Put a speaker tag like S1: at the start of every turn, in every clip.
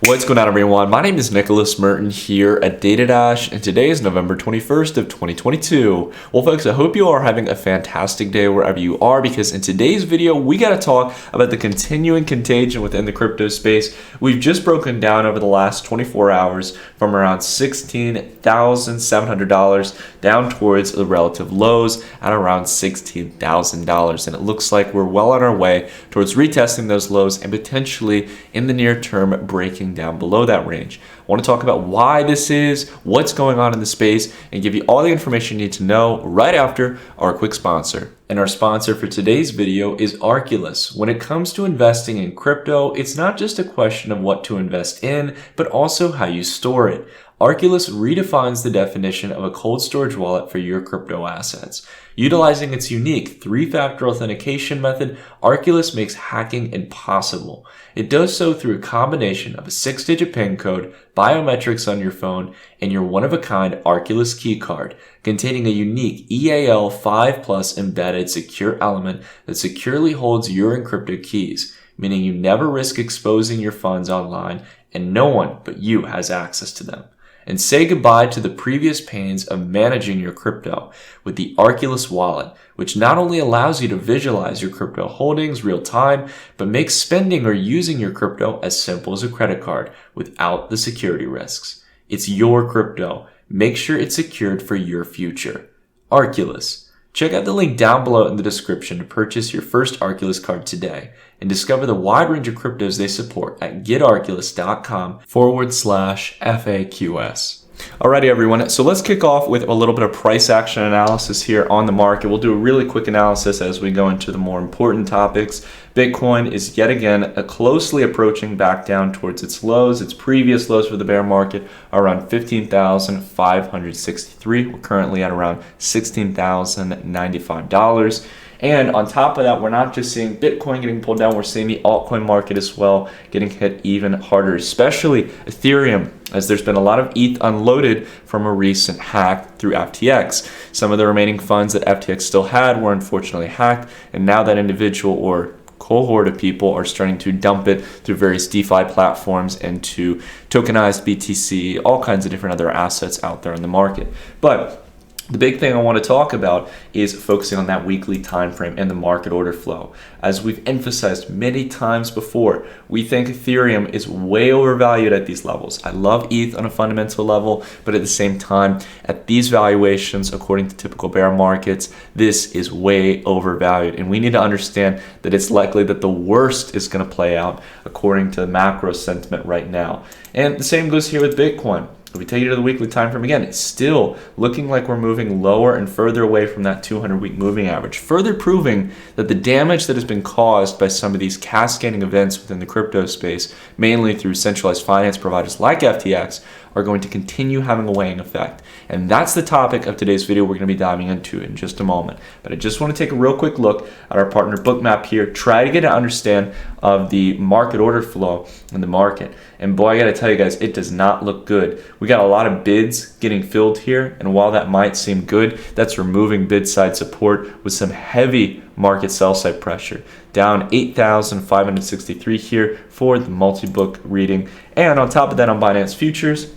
S1: What's going on, everyone? My name is Nicholas Merton here at DataDash, and today is November 21st of 2022. Well, folks, I hope you are having a fantastic day wherever you are, because in today's video, we got to talk about the continuing contagion within the crypto space. We've just broken down over the last 24 hours from around $16,700 down towards the relative lows at around $16,000. And it looks like we're well on our way towards retesting those lows and potentially in the near term breaking down below that range. I want to talk about why this is, what's going on in the space, and give you all the information you need to know right after our quick sponsor. And our sponsor for today's video is Arculus. When it comes to investing in crypto, it's not just a question of what to invest in, but also how you store it. Arculus redefines the definition of a cold storage wallet for your crypto assets. Utilizing its unique three-factor authentication method, Arculus makes hacking impossible. It does so through a combination of a 6-digit PIN code, biometrics on your phone, and your one-of-a-kind Arculus key card, containing a unique EAL 5+ embedded secure element that securely holds your encrypted keys, meaning you never risk exposing your funds online and no one but you has access to them. And say goodbye to the previous pains of managing your crypto with the Arculus wallet, which not only allows you to visualize your crypto holdings real time, but makes spending or using your crypto as simple as a credit card without the security risks. It's your crypto. Make sure it's secured for your future. Arculus. Check out the link down below in the description to purchase your first Arculus card today and discover the wide range of cryptos they support at getarculus.com/FAQS. Alrighty, everyone. So let's kick off with a little bit of price action analysis here on the market. We'll do a really quick analysis as we go into the more important topics. Bitcoin is yet again closely approaching back down towards its lows. Its previous lows for the bear market are around 15,563. We're currently at around $16,095. And on top of that, we're not just seeing Bitcoin getting pulled down, we're seeing the altcoin market as well getting hit even harder, especially Ethereum, as there's been a lot of ETH unloaded from a recent hack through FTX. Some of the remaining funds that FTX still had were unfortunately hacked, and now that individual or cohort of people are starting to dump it through various DeFi platforms into tokenized BTC, all kinds of different other assets out there in the market. But the big thing I want to talk about is focusing on that weekly time frame and the market order flow. As we've emphasized many times before, we think Ethereum is way overvalued at these levels. I love ETH on a fundamental level, but at the same time, at these valuations, according to typical bear markets, this is way overvalued. And we need to understand that it's likely that the worst is going to play out according to the macro sentiment right now. And the same goes here with Bitcoin. If we take you to the weekly time frame again, it's still looking like we're moving lower and further away from that 200-week moving average, further proving that the damage that has been caused by some of these cascading events within the crypto space, mainly through centralized finance providers like FTX, are going to continue having a weighing effect. And that's the topic of today's video we're going to be diving into in just a moment. But I just want to take a real quick look at our partner Bookmap here, try to get an understand of the market order flow in the market. And boy, I got to tell you guys, it does not look good. We got a lot of bids getting filled here, and while that might seem good, that's removing bid side support with some heavy market sell side pressure. Down 8,563 here for the multi-book reading. And on top of that, on Binance Futures,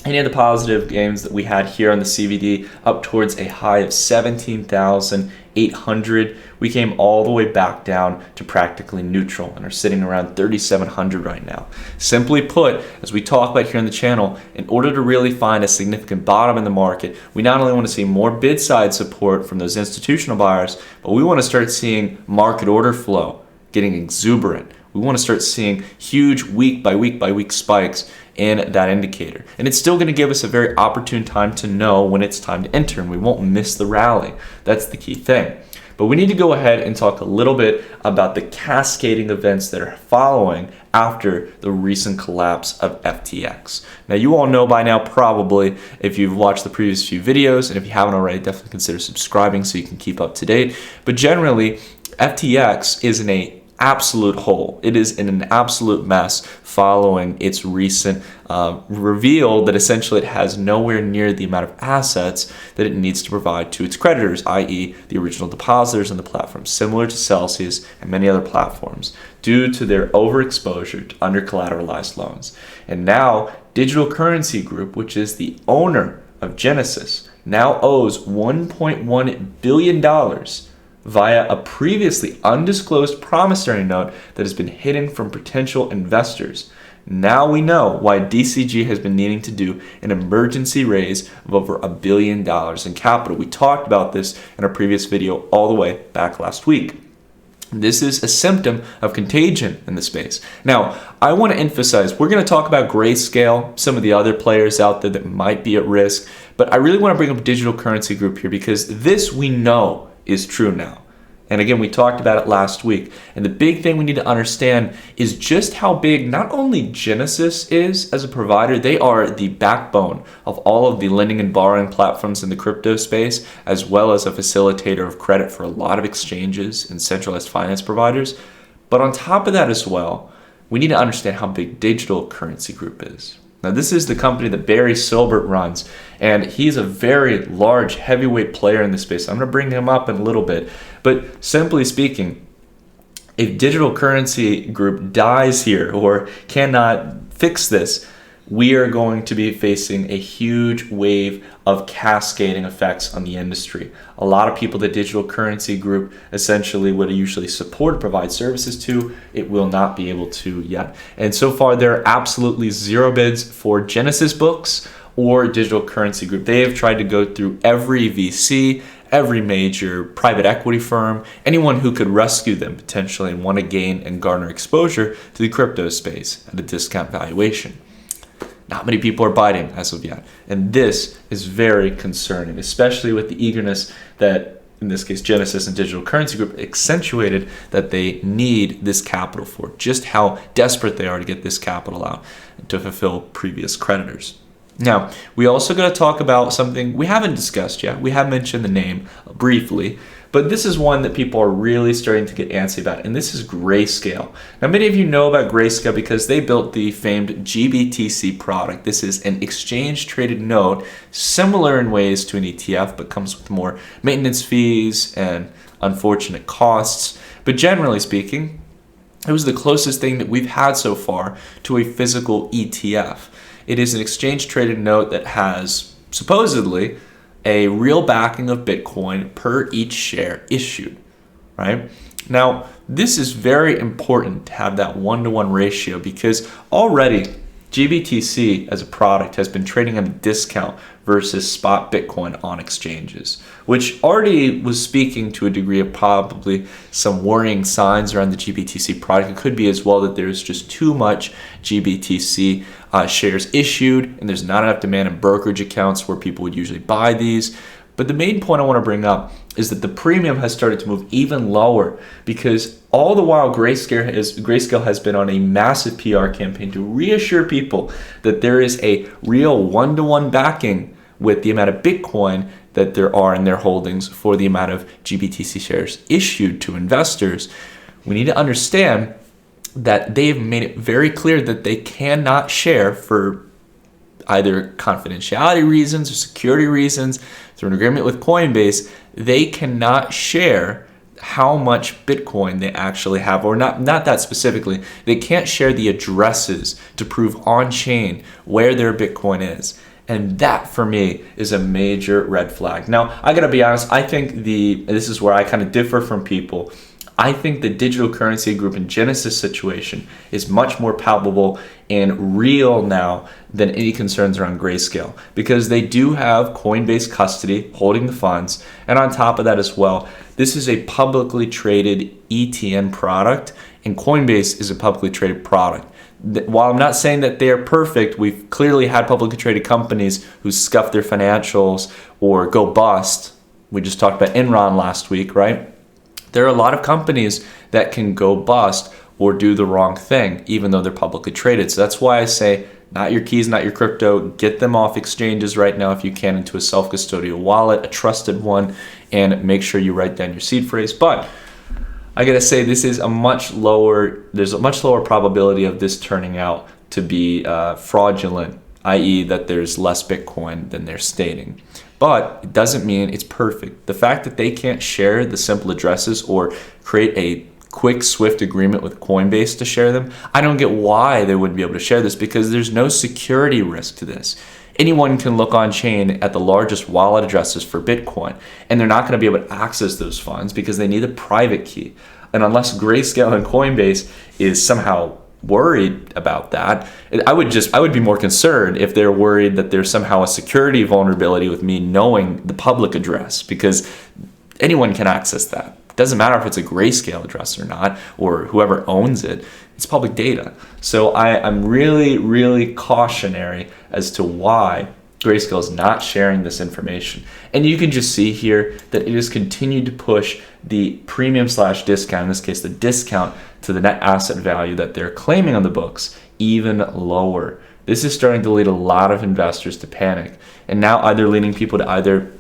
S1: any of the positive gains that we had here on the CVD up towards a high of 17,800. We came all the way back down to practically neutral and are sitting around 3,700 right now. Simply put, as we talk about here on the channel, in order to really find a significant bottom in the market, we not only want to see more bid side support from those institutional buyers, but we want to start seeing market order flow getting exuberant. We want to start seeing huge week by week spikes in that indicator. And it's still going to give us a very opportune time to know when it's time to enter, and we won't miss the rally. That's the key thing. But we need to go ahead and talk a little bit about the cascading events that are following after the recent collapse of FTX. Now, you all know by now probably if you've watched the previous few videos, and if you haven't already, definitely consider subscribing so you can keep up to date. But generally, FTX is in a absolute hole. It is in an absolute mess following its recent reveal that essentially it has nowhere near the amount of assets that it needs to provide to its creditors, i.e. the original depositors on the platform, similar to Celsius and many other platforms, due to their overexposure to under-collateralized loans. And now, Digital Currency Group, which is the owner of Genesis, now owes $1.1 billion via a previously undisclosed promissory note that has been hidden from potential investors. Now we know why DCG has been needing to do an emergency raise of over $1 billion in capital. We talked about this in our previous video all the way back last week. This is a symptom of contagion in the space. Now, I want to emphasize, we're going to talk about Grayscale, some of the other players out there that might be at risk, but I really want to bring up Digital Currency Group here because this we know is true now. And again, we talked about it last week. And the big thing we need to understand is just how big not only Genesis is as a provider, they are the backbone of all of the lending and borrowing platforms in the crypto space, as well as a facilitator of credit for a lot of exchanges and centralized finance providers. But on top of that as well, we need to understand how big Digital Currency Group is. Now, this is the company that Barry Silbert runs, and he's a very large, heavyweight player in this space. I'm going to bring him up in a little bit. But simply speaking, if Digital Currency Group dies here or cannot fix this, we are going to be facing a huge wave of cascading effects on the industry. A lot of people that Digital Currency Group essentially would usually support, provide services to, it will not be able to yet. And so far, there are absolutely zero bids for Genesis Books or Digital Currency Group. They have tried to go through every VC, every major private equity firm, anyone who could rescue them potentially and want to gain and garner exposure to the crypto space at a discount valuation. Not many people are biting as of yet. And this is very concerning, especially with the eagerness that, in this case, Genesis and Digital Currency Group accentuated that they need this capital for, just how desperate they are to get this capital out to fulfill previous creditors. Now, we also got to talk about something we haven't discussed yet. We have mentioned the name briefly, but this is one that people are really starting to get antsy about, and this is Grayscale. Now, many of you know about Grayscale because they built the famed GBTC product. This is an exchange-traded note, similar in ways to an ETF, but comes with more maintenance fees and unfortunate costs. But generally speaking, it was the closest thing that we've had so far to a physical ETF. It is an exchange-traded note that has, supposedly, a real backing of Bitcoin per each share issued, right? Now, this is very important to have that one-to-one ratio because already GBTC as a product has been trading at a discount versus spot Bitcoin on exchanges, which already was speaking to a degree of probably some worrying signs around the GBTC product. It could be as well that there's just too much GBTC shares issued and there's not enough demand in brokerage accounts where people would usually buy these. But the main point I want to bring up is that the premium has started to move even lower because all the while Grayscale has been on a massive PR campaign to reassure people that there is a real one-to-one backing with the amount of Bitcoin that there are in their holdings for the amount of GBTC shares issued to investors. We need to understand that they've made it very clear that they cannot share for either confidentiality reasons or security reasons through an agreement with Coinbase. They cannot share how much Bitcoin they actually have, or not that specifically. They can't share the addresses to prove on-chain where their Bitcoin is. And that, for me, is a major red flag. Now, I gotta be honest, I think this is where I kind of differ from people. I think the Digital Currency Group and Genesis situation is much more palpable and real now than any concerns around Grayscale because they do have Coinbase custody holding the funds. And on top of that as well, this is a publicly traded ETN product and Coinbase is a publicly traded product. While I'm not saying that they're perfect, we've clearly had publicly traded companies who scuff their financials or go bust. We just talked about Enron last week, right? There are a lot of companies that can go bust or do the wrong thing, even though they're publicly traded. So that's why I say, not your keys, not your crypto. Get them off exchanges right now if you can into a self-custodial wallet, a trusted one, and make sure you write down your seed phrase. But I gotta say this is there's a much lower probability of this turning out to be fraudulent, i.e. that there's less Bitcoin than they're stating. But it doesn't mean it's perfect. The fact that they can't share the simple addresses or create a quick, swift agreement with Coinbase to share them, I don't get why they wouldn't be able to share this, because there's no security risk to this. Anyone can look on chain at the largest wallet addresses for Bitcoin, and they're not going to be able to access those funds because they need a private key. And unless Grayscale and Coinbase is somehow worried about that, I would be more concerned if they're worried that there's somehow a security vulnerability with me knowing the public address, because anyone can access that. It doesn't matter if it's a Grayscale address or not, or whoever owns it. It's public data. So I'm really, really cautionary as to why Grayscale is not sharing this information. And you can just see here that it has continued to push the premium/discount, in this case the discount to the net asset value that they're claiming on the books, even lower. This is starting to lead a lot of investors to panic, and now either leading people to either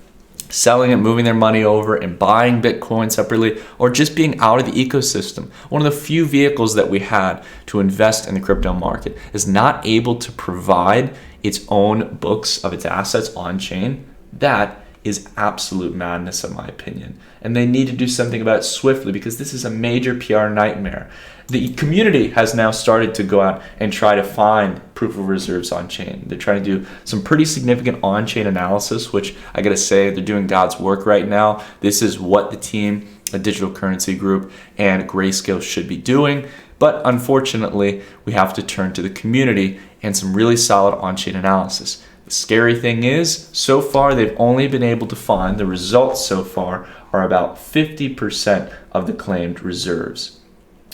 S1: selling it, moving their money over and buying Bitcoin separately, or just being out of the ecosystem. One of the few vehicles that we had to invest in the crypto market is not able to provide its own books of its assets on chain. That is absolute madness in my opinion. And they need to do something about it swiftly, because this is a major PR nightmare. The community has now started to go out and try to find proof of reserves on chain. They're trying to do some pretty significant on-chain analysis, which I gotta say, they're doing God's work right now. This is what the team, a Digital Currency Group, and Grayscale should be doing. But unfortunately, we have to turn to the community and some really solid on-chain analysis. The scary thing is, so far they've only been able to find, the results so far are about 50% of the claimed reserves,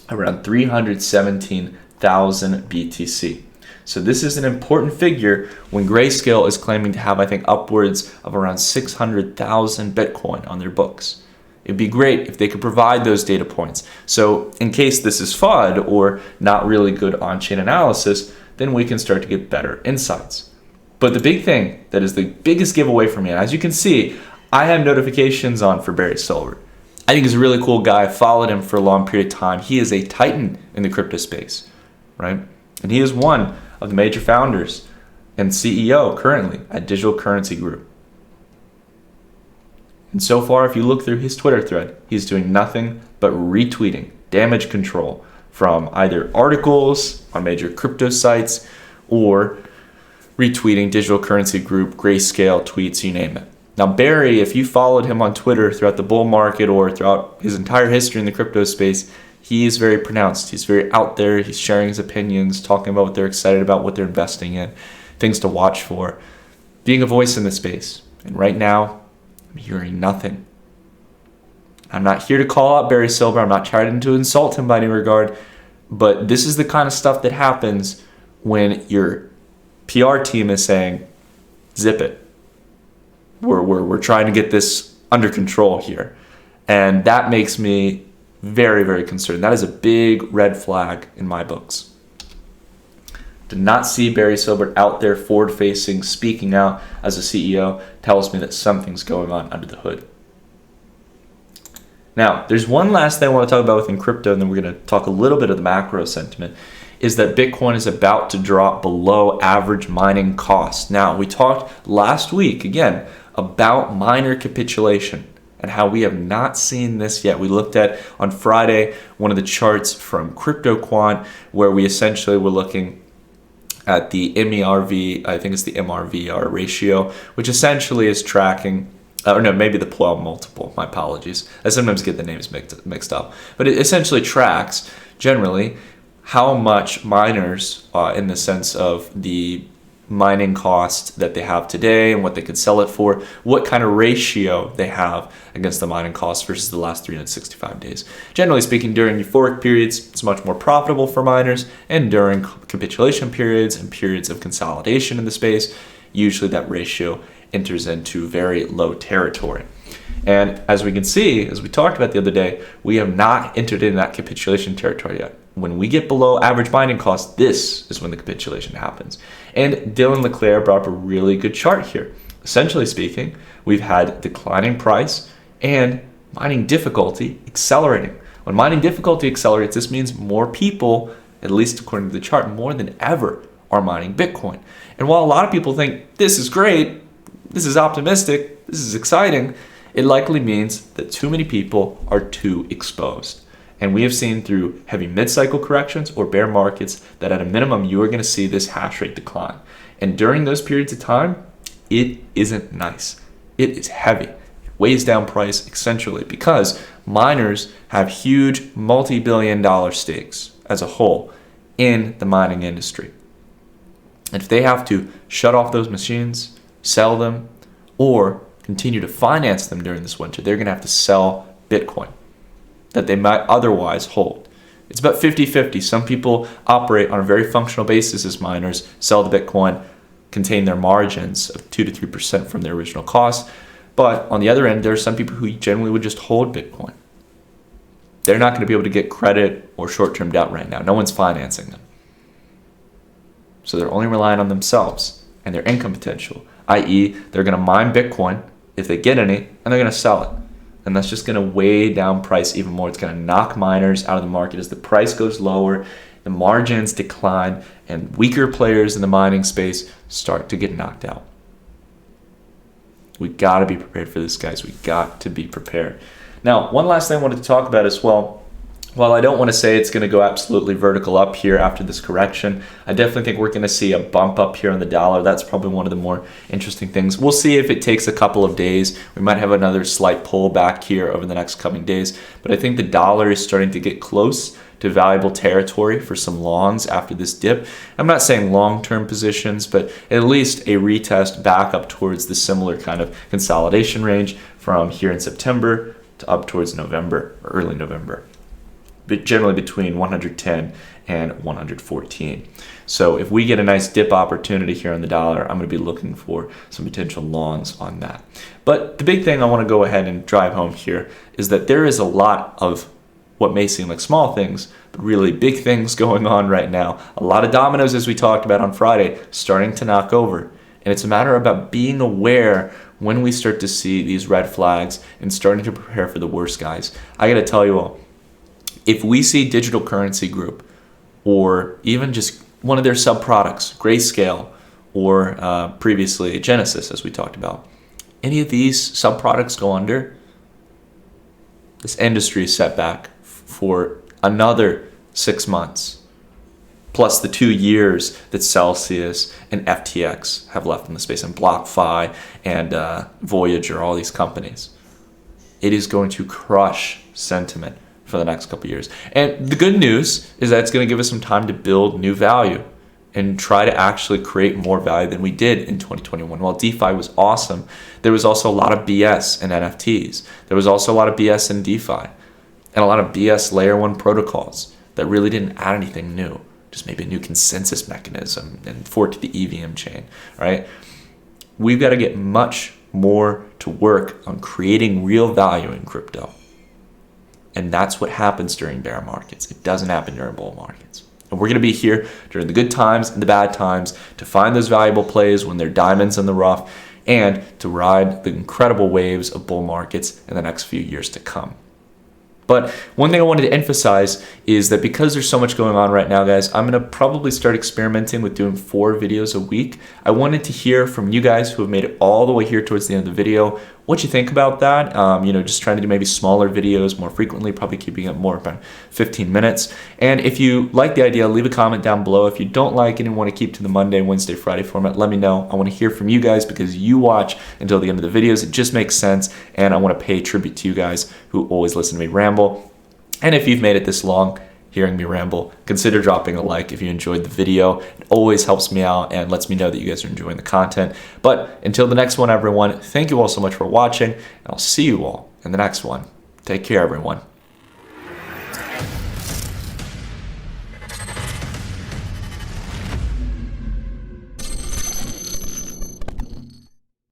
S1: around 317,000 BTC. So this is an important figure when Grayscale is claiming to have, I think, upwards of around 600,000 Bitcoin on their books. It'd be great if they could provide those data points. So in case this is FUD or not really good on-chain analysis, then we can start to get better insights. But the big thing that is the biggest giveaway for me, and as you can see, I have notifications on for Barry Silbert. I think he's a really cool guy. I followed him for a long period of time. He is a titan in the crypto space, right? And he is one of the major founders and CEO currently at Digital Currency Group. And so far, if you look through his Twitter thread, he's doing nothing but retweeting damage control from either articles on major crypto sites or retweeting Digital Currency Group, Grayscale tweets, you name it. Now, Barry, if you followed him on Twitter throughout the bull market or throughout his entire history in the crypto space, he is very pronounced. He's very out there. He's sharing his opinions, talking about what they're excited about, what they're investing in, things to watch for, being a voice in the space. And right now, I'm hearing nothing. I'm not here to call out Barry Silbert. I'm not trying to insult him by any regard, but this is the kind of stuff that happens when your PR team is saying, zip it. We're trying to get this under control here. And that makes me very, very concerned. That is a big red flag in my books. To not see Barry Silbert out there forward-facing, speaking out as a CEO tells me that something's going on under the hood. Now, there's one last thing I want to talk about within crypto, and then we're going to talk a little bit of the macro sentiment, is that Bitcoin is about to drop below average mining costs. Now, we talked last week, again, about miner capitulation and how we have not seen this yet. We looked at, on Friday, one of the charts from CryptoQuant, where we essentially were looking at the MERV, I think it's the MRVR ratio, which essentially is tracking, or no, maybe the Plum multiple, my apologies. I sometimes get the names mixed up. But it essentially tracks, generally, how much miners, in the sense of the mining cost that they have today and what they could sell it for, what kind of ratio they have against the mining cost versus the last 365 days. Generally speaking, during euphoric periods, it's much more profitable for miners, and during capitulation periods and periods of consolidation in the space, usually that ratio enters into very low territory. And as we can see, as we talked about the other day, we have not entered in that capitulation territory yet. When we get below average mining costs, this is when the capitulation happens. And Dylan LeClaire brought up a really good chart here. Essentially speaking, we've had declining price and mining difficulty accelerating. When mining difficulty accelerates, this means more people, at least according to the chart, more than ever are mining Bitcoin. And while a lot of people think this is great, this is optimistic, this is exciting, it likely means that too many people are too exposed. And we have seen through heavy mid-cycle corrections or bear markets that at a minimum, you are going to see this hash rate decline. And during those periods of time, it isn't nice. It is heavy. It weighs down price essentially because miners have huge multi-billion-dollar stakes as a whole in the mining industry. And if they have to shut off those machines, sell them, or continue to finance them during this winter, they're going to have to sell Bitcoin that they might otherwise hold. It's about 50-50. Some people operate on a very functional basis as miners, sell the Bitcoin, contain their margins of 2 to 3% from their original cost. But on the other end, there are some people who generally would just hold Bitcoin. They're not going to be able to get credit or short-term debt right now. No one's financing them. So they're only relying on themselves and their income potential, i.e. they're going to mine Bitcoin if they get any, and they're going to sell it. And that's just going to weigh down price even more. It's going to knock miners out of the market as the price goes lower, the margins decline, and weaker players in the mining space start to get knocked out. We got to be prepared for this, guys. We got to be prepared. Now, one last thing I wanted to talk about as well. While I don't want to say it's going to go absolutely vertical up here after this correction, I definitely think we're going to see a bump up here on the dollar. That's probably one of the more interesting things. We'll see if it takes a couple of days. We might have another slight pullback here over the next coming days. But I think the dollar is starting to get close to valuable territory for some longs after this dip. I'm not saying long-term positions, but at least a retest back up towards the similar kind of consolidation range from here in September to up towards November or early November. But generally between 110 and 114. So if we get a nice dip opportunity here on the dollar, I'm going to be looking for some potential longs on that. But the big thing I want to go ahead and drive home here is that there is a lot of what may seem like small things, but really big things going on right now. A lot of dominoes, as we talked about on Friday, starting to knock over. And it's a matter about being aware when we start to see these red flags and starting to prepare for the worst, guys. I got to tell you all, if we see Digital Currency Group or even just one of their sub-products, Grayscale, or previously Genesis, as we talked about, any of these sub-products go under, this industry is set back for another 6 months, plus the 2 years that Celsius and FTX have left in the space, and BlockFi and Voyager, all these companies. It is going to crush sentiment for the next couple of years. And the good news is that it's going to give us some time to build new value and try to actually create more value than we did in 2021. While DeFi was awesome, there was also a lot of BS in NFTs. There was also a lot of BS in DeFi and a lot of BS layer 1 protocols that really didn't add anything new, just maybe a new consensus mechanism and fork the EVM chain, right? We've got to get much more to work on creating real value in crypto. And that's what happens during bear markets. It doesn't happen during bull markets. And we're going to be here during the good times and the bad times to find those valuable plays when they're diamonds in the rough and to ride the incredible waves of bull markets in the next few years to come. But one thing I wanted to emphasize is that because there's so much going on right now, guys, I'm going to probably start experimenting with doing 4 videos a week. I wanted to hear from you guys who have made it all the way here towards the end of the video, what you think about that. Just trying to do maybe smaller videos more frequently, probably keeping it more about 15 minutes. And if you like the idea, leave a comment down below. If you don't like it and want to keep to the Monday, Wednesday, Friday format, let me know. I want to hear from you guys because you watch until the end of the videos. It just makes sense. And I want to pay tribute to you guys who always listen to me ramble. And if you've made it this long, hearing me ramble, consider dropping a like if you enjoyed the video. It always helps me out and lets me know that you guys are enjoying the content. But until the next one, everyone, thank you all so much for watching, and I'll see you all in the next one. Take care, everyone.